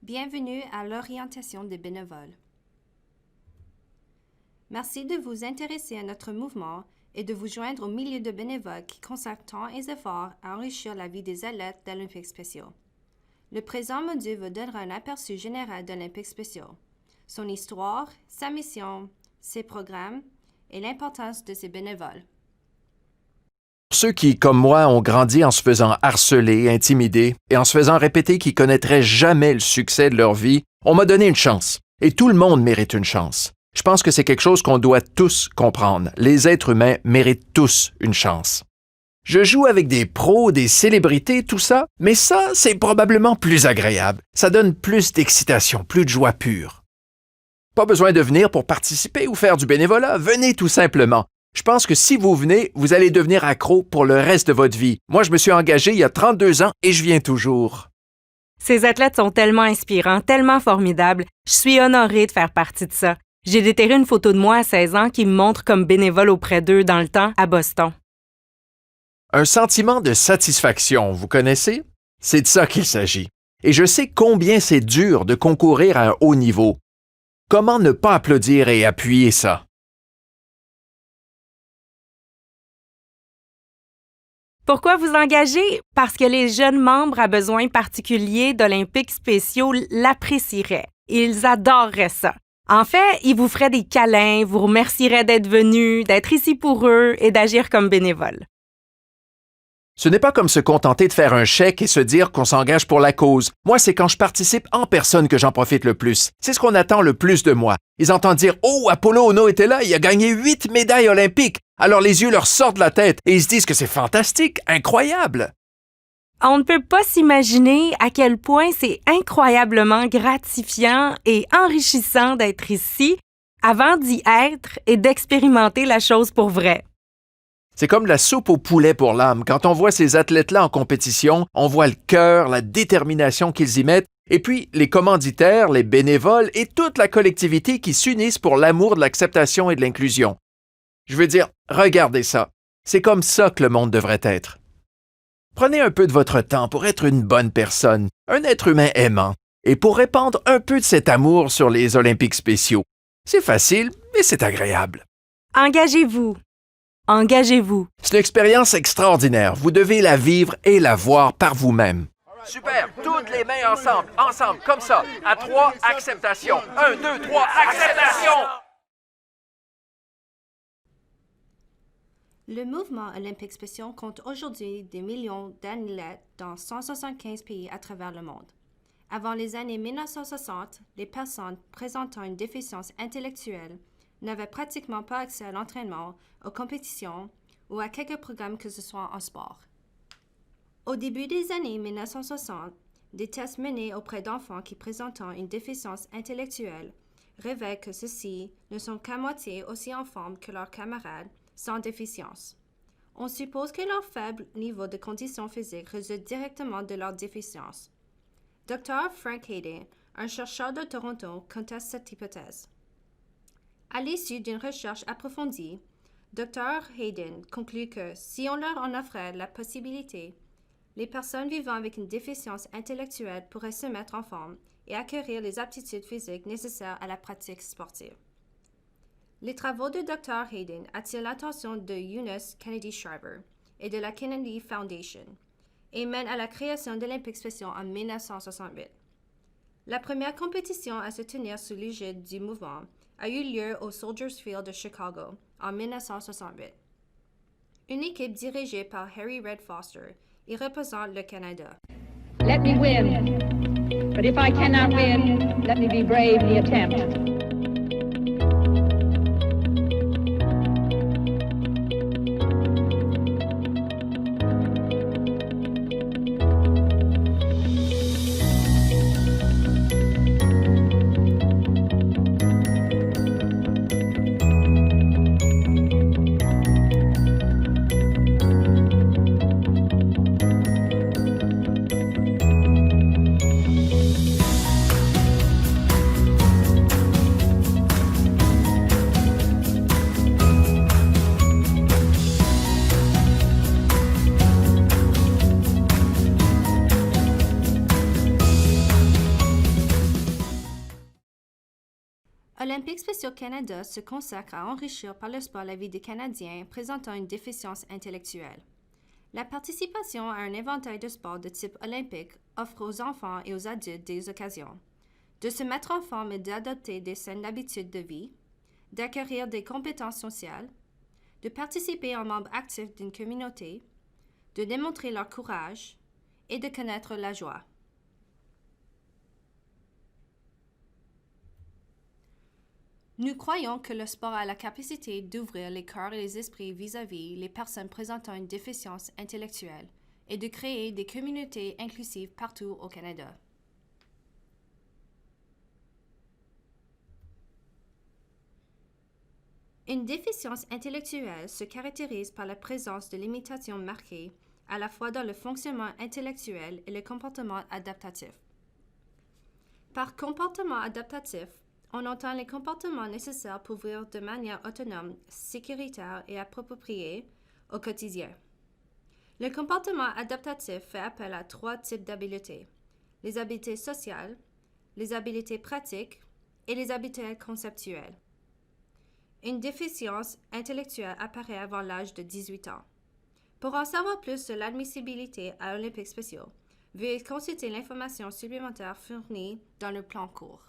Bienvenue à l'orientation des bénévoles. Merci de vous intéresser à notre mouvement et de vous joindre au milieu de bénévoles qui consacrent temps et efforts à enrichir la vie des athlètes d'Olympiques spéciaux. Le présent module vous donnera un aperçu général d'Olympiques spéciaux, son histoire, sa mission, ses programmes et l'importance de ses bénévoles. Ceux qui, comme moi, ont grandi en se faisant harceler, intimider et en se faisant répéter qu'ils connaîtraient jamais le succès de leur vie, on m'a donné une chance. Et tout le monde mérite une chance. Je pense que c'est quelque chose qu'on doit tous comprendre. Les êtres humains méritent tous une chance. Je joue avec des pros, des célébrités, tout ça, mais ça, c'est probablement plus agréable. Ça donne plus d'excitation, plus de joie pure. Pas besoin de venir pour participer ou faire du bénévolat, venez tout simplement. Je pense que si vous venez, vous allez devenir accro pour le reste de votre vie. Moi, je me suis engagé il y a 32 ans et je viens toujours. Ces athlètes sont tellement inspirants, tellement formidables. Je suis honorée de faire partie de ça. J'ai déterré une photo de moi à 16 ans qui me montre comme bénévole auprès d'eux dans le temps à Boston. Un sentiment de satisfaction, vous connaissez? C'est de ça qu'il s'agit. Et je sais combien c'est dur de concourir à un haut niveau. Comment ne pas applaudir et appuyer ça? Pourquoi vous engager? Parce que les jeunes membres à besoins particuliers d'Olympiques spéciaux l'apprécieraient. Ils adoreraient ça. En fait, ils vous feraient des câlins, vous remercieraient d'être venus, d'être ici pour eux et d'agir comme bénévoles. Ce n'est pas comme se contenter de faire un chèque et se dire qu'on s'engage pour la cause. Moi, c'est quand je participe en personne que j'en profite le plus. C'est ce qu'on attend le plus de moi. Ils entendent dire « Oh, Apollo Ono était là, il a gagné 8 médailles olympiques !» Alors les yeux leur sortent de la tête et ils se disent que c'est fantastique, incroyable. On ne peut pas s'imaginer à quel point c'est incroyablement gratifiant et enrichissant d'être ici avant d'y être et d'expérimenter la chose pour vrai. C'est comme la soupe au poulet pour l'âme. Quand on voit ces athlètes-là en compétition, on voit le cœur, la détermination qu'ils y mettent, et puis les commanditaires, les bénévoles et toute la collectivité qui s'unissent pour l'amour de l'acceptation et de l'inclusion. Je veux dire, regardez ça. C'est comme ça que le monde devrait être. Prenez un peu de votre temps pour être une bonne personne, un être humain aimant, et pour répandre un peu de cet amour sur les Olympiques spéciaux. C'est facile, mais c'est agréable. Engagez-vous. Engagez-vous. C'est une expérience extraordinaire. Vous devez la vivre et la voir par vous-même. Super! Toutes les mains ensemble, comme ça. À 3, acceptation. 1, 2, 3, acceptation! Le mouvement olympique spéciaux compte aujourd'hui des millions d'athlètes dans 175 pays à travers le monde. Avant les années 1960, les personnes présentant une déficience intellectuelle n'avaient pratiquement pas accès à l'entraînement, aux compétitions ou à quelques programmes que ce soit en sport. Au début des années 1960, des tests menés auprès d'enfants qui présentent une déficience intellectuelle révèlent que ceux-ci ne sont qu'à moitié aussi en forme que leurs camarades sans déficience. On suppose que leur faible niveau de condition physique résulte directement de leur déficience. Dr. Frank Hayden, un chercheur de Toronto, conteste cette hypothèse. À l'issue d'une recherche approfondie, Dr. Hayden conclut que si on leur en offrait la possibilité, les personnes vivant avec une déficience intellectuelle pourraient se mettre en forme et acquérir les aptitudes physiques nécessaires à la pratique sportive. Les travaux de Dr. Hayden attirent l'attention de Eunice Kennedy Shriver et de la Kennedy Foundation et mènent à la création d'Olympiques spéciaux en 1968. La première compétition à se tenir sous l'égide du mouvement a eu lieu au Soldiers Field de Chicago en 1968. Une équipe dirigée par Harry Red Foster y représente le Canada. Let me win, but if I cannot win, let me be brave in the attempt. Olympiques spéciaux Canada se consacre à enrichir par le sport la vie des Canadiens présentant une déficience intellectuelle. La participation à un éventail de sports de type olympique offre aux enfants et aux adultes des occasions de se mettre en forme et d'adopter des saines habitudes de vie, d'acquérir des compétences sociales, de participer en membre actif d'une communauté, de démontrer leur courage et de connaître la joie. Nous croyons que le sport a la capacité d'ouvrir les cœurs et les esprits vis-à-vis les personnes présentant une déficience intellectuelle et de créer des communautés inclusives partout au Canada. Une déficience intellectuelle se caractérise par la présence de limitations marquées à la fois dans le fonctionnement intellectuel et le comportement adaptatif. Par comportement adaptatif, on entend les comportements nécessaires pour vivre de manière autonome, sécuritaire et appropriée au quotidien. Le comportement adaptatif fait appel à 3 types d'habiletés: les habiletés sociales, les habiletés pratiques et les habiletés conceptuelles. Une déficience intellectuelle apparaît avant l'âge de 18 ans. Pour en savoir plus sur l'admissibilité à Olympiques spéciaux, veuillez consulter l'information supplémentaire fournie dans le plan court.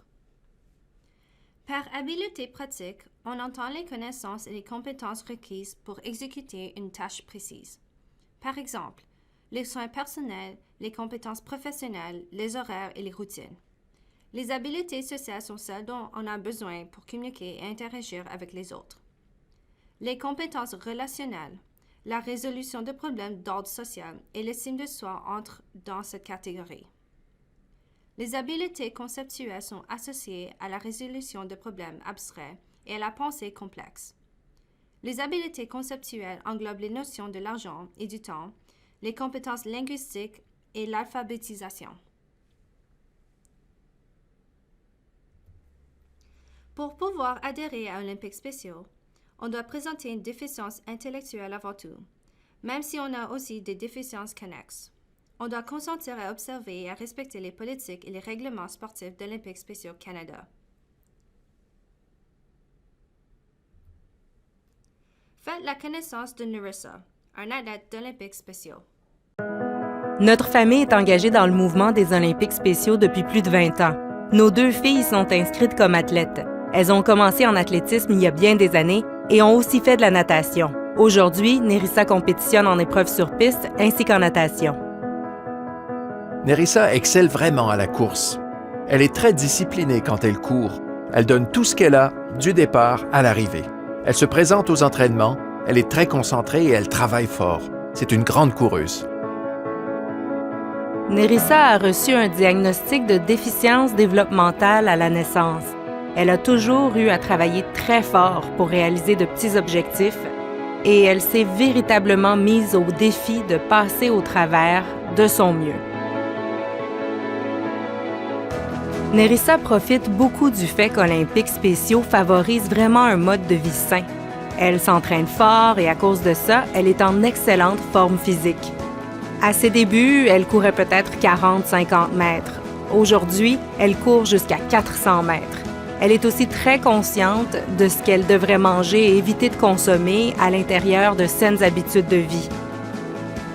Par habileté pratique, on entend les connaissances et les compétences requises pour exécuter une tâche précise. Par exemple, les soins personnels, les compétences professionnelles, les horaires et les routines. Les habiletés sociales sont celles dont on a besoin pour communiquer et interagir avec les autres. Les compétences relationnelles, la résolution de problèmes d'ordre social et l'estime de soi entrent dans cette catégorie. Les habiletés conceptuelles sont associées à la résolution de problèmes abstraits et à la pensée complexe. Les habiletés conceptuelles englobent les notions de l'argent et du temps, les compétences linguistiques et l'alphabétisation. Pour pouvoir adhérer à Olympiques spéciaux, on doit présenter une déficience intellectuelle avant tout, même si on a aussi des déficiences connexes. On doit consentir à observer et à respecter les politiques et les règlements sportifs d'Olympiques spéciaux Canada. Faites la connaissance de Nerissa, un athlète d'Olympiques spéciaux. Notre famille est engagée dans le mouvement des Olympiques spéciaux depuis plus de 20 ans. Nos 2 filles sont inscrites comme athlètes. Elles ont commencé en athlétisme il y a bien des années et ont aussi fait de la natation. Aujourd'hui, Nerissa compétitionne en épreuves sur piste ainsi qu'en natation. Nerissa excelle vraiment à la course. Elle est très disciplinée quand elle court. Elle donne tout ce qu'elle a, du départ à l'arrivée. Elle se présente aux entraînements, elle est très concentrée et elle travaille fort. C'est une grande coureuse. Nerissa a reçu un diagnostic de déficience développementale à la naissance. Elle a toujours eu à travailler très fort pour réaliser de petits objectifs et elle s'est véritablement mise au défi de passer au travers de son mieux. Nerissa profite beaucoup du fait qu'Olympiques spéciaux favorise vraiment un mode de vie sain. Elle s'entraîne fort et à cause de ça, elle est en excellente forme physique. À ses débuts, elle courait peut-être 40-50 mètres. Aujourd'hui, elle court jusqu'à 400 mètres. Elle est aussi très consciente de ce qu'elle devrait manger et éviter de consommer à l'intérieur de saines habitudes de vie.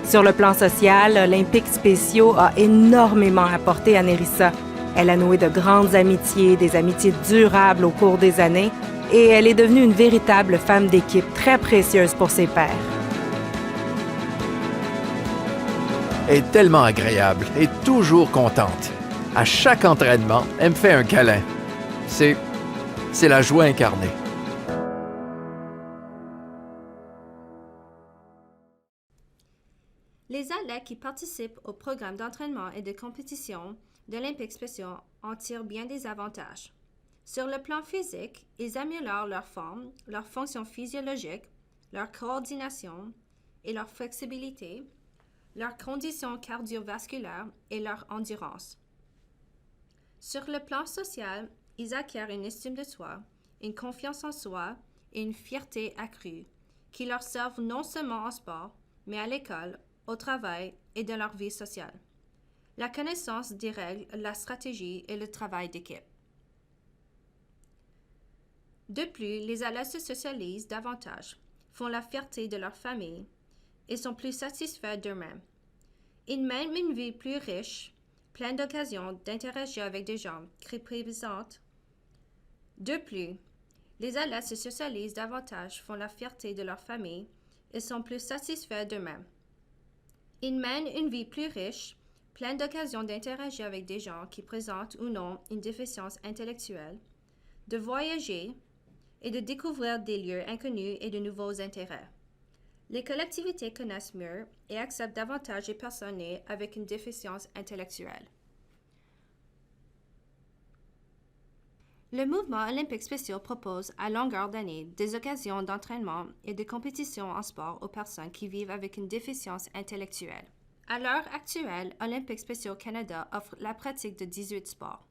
Sur le plan social, Olympiques spéciaux a énormément apporté à Nerissa. Elle a noué de grandes amitiés, des amitiés durables au cours des années, et elle est devenue une véritable femme d'équipe très précieuse pour ses pairs. Elle est tellement agréable et toujours contente. À chaque entraînement, elle me fait un câlin. C'est la joie incarnée. Les athlètes qui participent au programme d'entraînement et de compétition d'Olympiques spéciaux en tirent bien des avantages. Sur le plan physique, ils améliorent leur forme, leur fonction physiologique, leur coordination et leur flexibilité, leur condition cardiovasculaire et leur endurance. Sur le plan social, ils acquièrent une estime de soi, une confiance en soi et une fierté accrue qui leur servent non seulement en sport, mais à l'école, au travail et dans leur vie sociale. La connaissance des règles, la stratégie et le travail d'équipe. De plus, les athlètes se socialisent davantage, font la fierté de leur famille et sont plus satisfaits d'eux-mêmes. Ils mènent une vie plus riche, pleine d'occasions d'interagir avec des gens qui représentent. De plus, les athlètes se socialisent davantage, font la fierté de leur famille et sont plus satisfaits d'eux-mêmes. Ils mènent une vie plus riche, pleine d'occasions d'interagir avec des gens qui présentent ou non une déficience intellectuelle, de voyager et de découvrir des lieux inconnus et de nouveaux intérêts. Les collectivités connaissent mieux et acceptent davantage les personnes nées avec une déficience intellectuelle. Le mouvement olympique spécial propose à longueur d'année des occasions d'entraînement et de compétition en sport aux personnes qui vivent avec une déficience intellectuelle. À l'heure actuelle, Olympique Spécial Canada offre la pratique de 18 sports,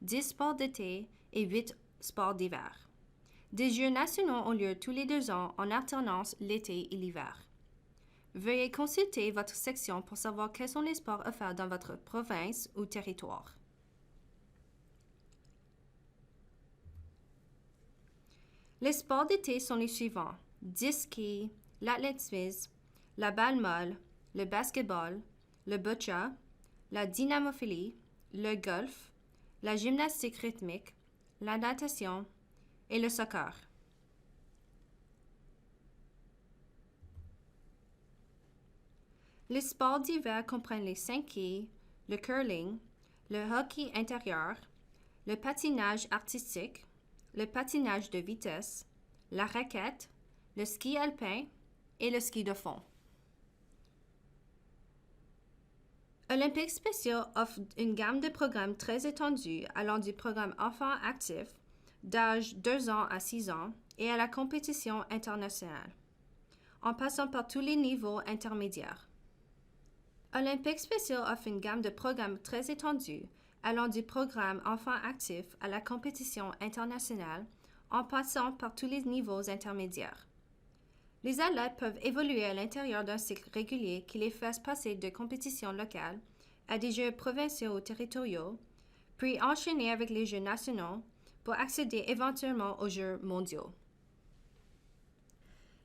10 sports d'été et 8 sports d'hiver. Des Jeux nationaux ont lieu tous les 2 ans en alternance l'été et l'hiver. Veuillez consulter votre section pour savoir quels sont les sports offerts dans votre province ou territoire. Les sports d'été sont les suivants: 10 ski, l'athlétisme, la balle molle, le basketball, le boccia, la dynamophilie, le golf, la gymnastique rythmique, la natation et le soccer. Les sports d'hiver comprennent les 5 quilles, le curling, le hockey intérieur, le patinage artistique, le patinage de vitesse, la raquette, le ski alpin et le ski de fond. Olympique Spécial offre une gamme de programmes très étendue allant du programme enfant actif d'âge 2 ans à 6 ans et à la compétition internationale, en passant par tous les niveaux intermédiaires. Olympique Spécial offre une gamme de programmes très étendue allant du programme enfant actif à la compétition internationale, en passant par tous les niveaux intermédiaires. Les athlètes peuvent évoluer à l'intérieur d'un cycle régulier qui les fasse passer de compétitions locales à des Jeux provinciaux ou territoriaux, puis enchaîner avec les Jeux nationaux pour accéder éventuellement aux Jeux mondiaux.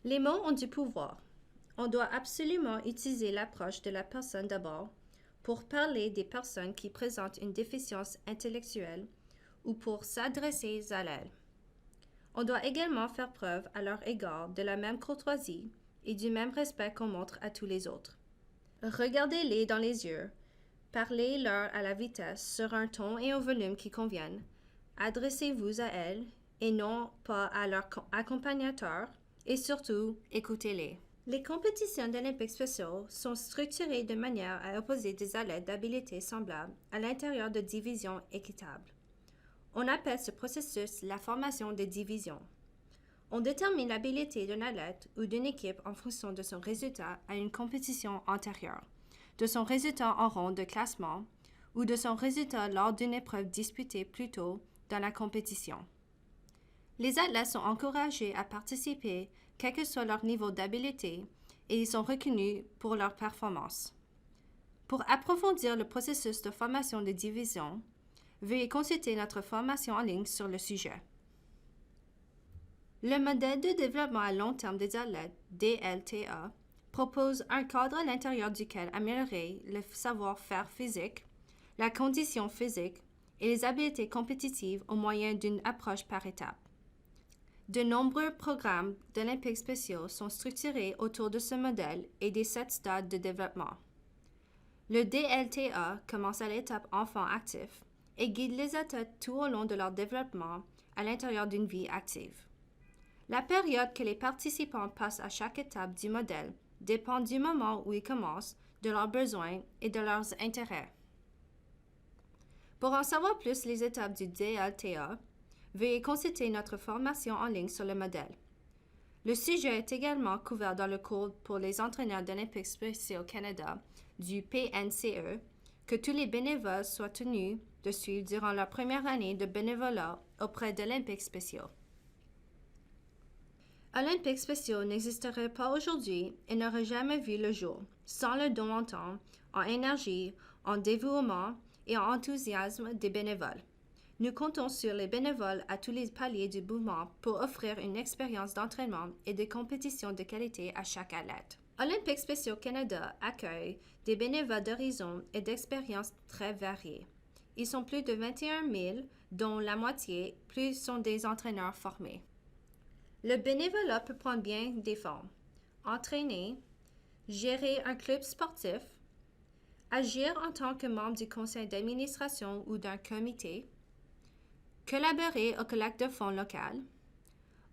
Les mots ont du pouvoir. On doit absolument utiliser l'approche de la personne d'abord pour parler des personnes qui présentent une déficience intellectuelle ou pour s'adresser à elles. On doit également faire preuve à leur égard de la même courtoisie et du même respect qu'on montre à tous les autres. Regardez-les dans les yeux, parlez-leur à la vitesse, sur un ton et au volume qui conviennent, adressez-vous à elles et non pas à leur accompagnateur et surtout, écoutez-les. Les compétitions d'Olympique spéciaux sont structurées de manière à opposer des athlètes d'habiletés semblables à l'intérieur de divisions équitables. On appelle ce processus la formation des divisions. On détermine l'habileté d'un athlète ou d'une équipe en fonction de son résultat à une compétition antérieure, de son résultat en ronde de classement ou de son résultat lors d'une épreuve disputée plus tôt dans la compétition. Les athlètes sont encouragés à participer, quel que soit leur niveau d'habileté, et ils sont reconnus pour leur performance. Pour approfondir le processus de formation des divisions, veuillez consulter notre formation en ligne sur le sujet. Le modèle de développement à long terme des athlètes, DLTA, propose un cadre à l'intérieur duquel améliorer le savoir-faire physique, la condition physique et les habiletés compétitives au moyen d'une approche par étapes. De nombreux programmes d'Olympiques spéciaux sont structurés autour de ce modèle et des 7 stades de développement. Le DLTA commence à l'étape enfant actif et guide les athlètes tout au long de leur développement à l'intérieur d'une vie active. La période que les participants passent à chaque étape du modèle dépend du moment où ils commencent, de leurs besoins et de leurs intérêts. Pour en savoir plus les étapes du DLTA, veuillez consulter notre formation en ligne sur le modèle. Le sujet est également couvert dans le cours pour les entraîneurs d'Olympique Spécial Canada du PNCE, que tous les bénévoles soient tenus de suivre durant leur première année de bénévolat auprès d'Olympiques spéciaux. Olympiques spéciaux n'existerait pas aujourd'hui et n'aurait jamais vu le jour sans le don en temps, en énergie, en dévouement et en enthousiasme des bénévoles. Nous comptons sur les bénévoles à tous les paliers du mouvement pour offrir une expérience d'entraînement et de compétition de qualité à chaque athlète. Olympiques spéciaux Canada accueille des bénévoles d'horizons et d'expériences très variées. Ils sont plus de 21 000, dont la moitié plus sont des entraîneurs formés. Le bénévolat peut prendre bien des formes. Entraîner, gérer un club sportif, agir en tant que membre du conseil d'administration ou d'un comité, collaborer au collecte de fonds local,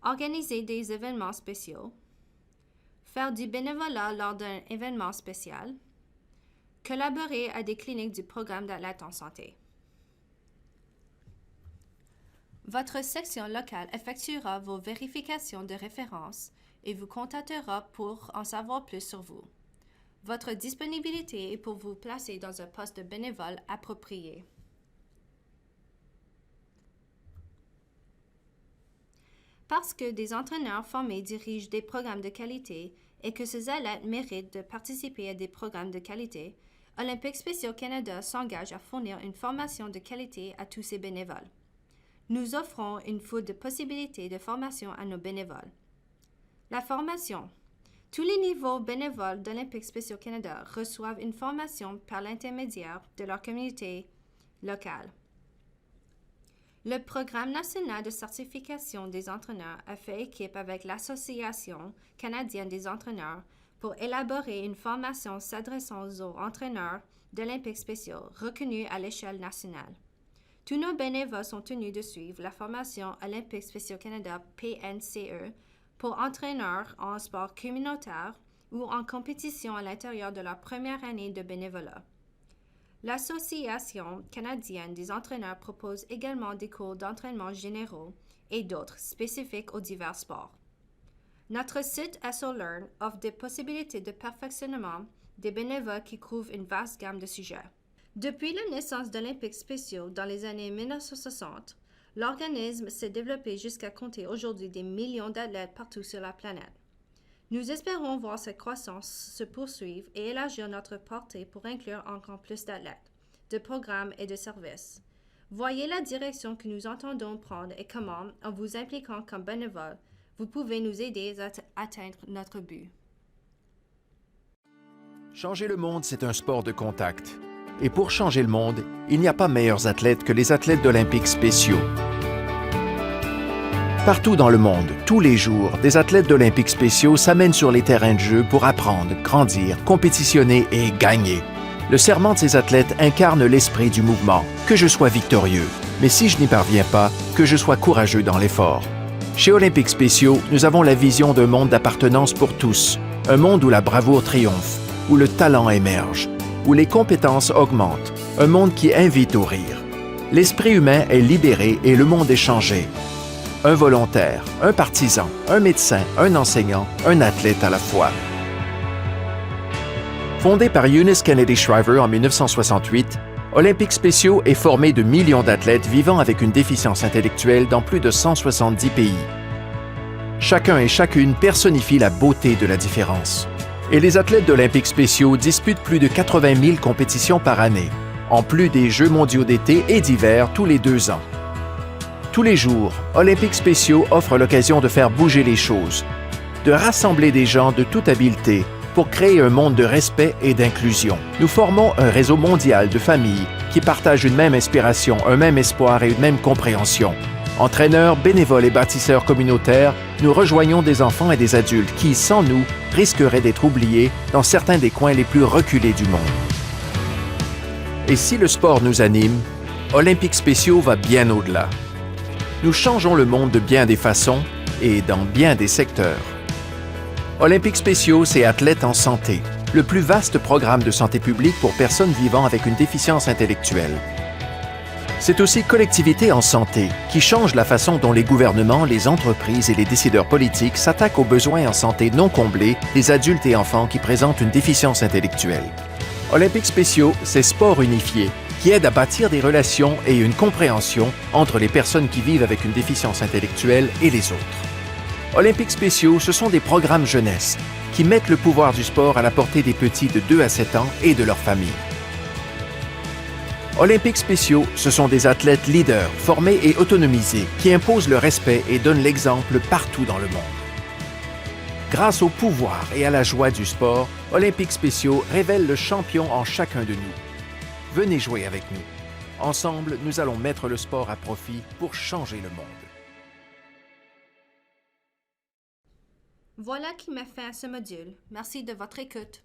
organiser des événements spéciaux, faire du bénévolat lors d'un événement spécial, collaborer à des cliniques du programme d'athlètes en santé. Votre section locale effectuera vos vérifications de référence et vous contactera pour en savoir plus sur vous. Votre disponibilité est pour vous placer dans un poste de bénévole approprié. Parce que des entraîneurs formés dirigent des programmes de qualité et que ces athlètes méritent de participer à des programmes de qualité, Olympiques spéciaux Canada s'engage à fournir une formation de qualité à tous ses bénévoles. Nous offrons une foule de possibilités de formation à nos bénévoles. La formation. Tous les niveaux bénévoles d'Olympiques spéciaux Canada reçoivent une formation par l'intermédiaire de leur communauté locale. Le Programme national de certification des entraîneurs a fait équipe avec l'Association canadienne des entraîneurs pour élaborer une formation s'adressant aux entraîneurs d'Olympiques spéciaux reconnus à l'échelle nationale. Tous nos bénévoles sont tenus de suivre la formation Olympiques spéciaux Canada PNCE pour entraîneurs en sport communautaire ou en compétition à l'intérieur de leur première année de bénévolat. L'Association canadienne des entraîneurs propose également des cours d'entraînement généraux et d'autres spécifiques aux divers sports. Notre site SOLearn offre des possibilités de perfectionnement des bénévoles qui couvrent une vaste gamme de sujets. Depuis la naissance d'Olympiques spéciaux dans les années 1960, l'organisme s'est développé jusqu'à compter aujourd'hui des millions d'athlètes partout sur la planète. Nous espérons voir cette croissance se poursuivre et élargir notre portée pour inclure encore plus d'athlètes, de programmes et de services. Voyez la direction que nous entendons prendre et comment, en vous impliquant comme bénévole, vous pouvez nous aider à atteindre notre but. Changer le monde, c'est un sport de contact. Et pour changer le monde, il n'y a pas meilleurs athlètes que les athlètes d'Olympiques spéciaux. Partout dans le monde, tous les jours, des athlètes d'Olympiques spéciaux s'amènent sur les terrains de jeu pour apprendre, grandir, compétitionner et gagner. Le serment de ces athlètes incarne l'esprit du mouvement, que je sois victorieux, mais si je n'y parviens pas, que je sois courageux dans l'effort. Chez Olympiques spéciaux, nous avons la vision d'un monde d'appartenance pour tous, un monde où la bravoure triomphe, où le talent émerge, où les compétences augmentent, un monde qui invite au rire. L'esprit humain est libéré et le monde est changé. Un volontaire, un partisan, un médecin, un enseignant, un athlète à la fois. Fondé par Eunice Kennedy Shriver en 1968, Olympiques spéciaux est formé de millions d'athlètes vivant avec une déficience intellectuelle dans plus de 170 pays. Chacun et chacune personnifie la beauté de la différence. Et les athlètes d'Olympiques spéciaux disputent plus de 80 000 compétitions par année, en plus des Jeux mondiaux d'été et d'hiver tous les 2 ans. Tous les jours, Olympiques spéciaux offre l'occasion de faire bouger les choses, de rassembler des gens de toute habileté pour créer un monde de respect et d'inclusion. Nous formons un réseau mondial de familles qui partagent une même inspiration, un même espoir et une même compréhension. Entraîneurs, bénévoles et bâtisseurs communautaires, nous rejoignons des enfants et des adultes qui, sans nous, risqueraient d'être oubliés dans certains des coins les plus reculés du monde. Et si le sport nous anime, Olympiques spéciaux va bien au-delà. Nous changeons le monde de bien des façons et dans bien des secteurs. Olympiques spéciaux, c'est Athlètes en santé, le plus vaste programme de santé publique pour personnes vivant avec une déficience intellectuelle. C'est aussi Collectivités en santé, qui change la façon dont les gouvernements, les entreprises et les décideurs politiques s'attaquent aux besoins en santé non comblés des adultes et enfants qui présentent une déficience intellectuelle. Olympiques spéciaux, c'est Sport unifié, qui aide à bâtir des relations et une compréhension entre les personnes qui vivent avec une déficience intellectuelle et les autres. Olympiques spéciaux, ce sont des programmes jeunesse qui mettent le pouvoir du sport à la portée des petits de 2 à 7 ans et de leurs familles. Olympiques spéciaux, ce sont des athlètes leaders, formés et autonomisés, qui imposent le respect et donnent l'exemple partout dans le monde. Grâce au pouvoir et à la joie du sport, Olympiques spéciaux révèle le champion en chacun de nous. Venez jouer avec nous. Ensemble, nous allons mettre le sport à profit pour changer le monde. Voilà qui met fin à ce module. Merci de votre écoute.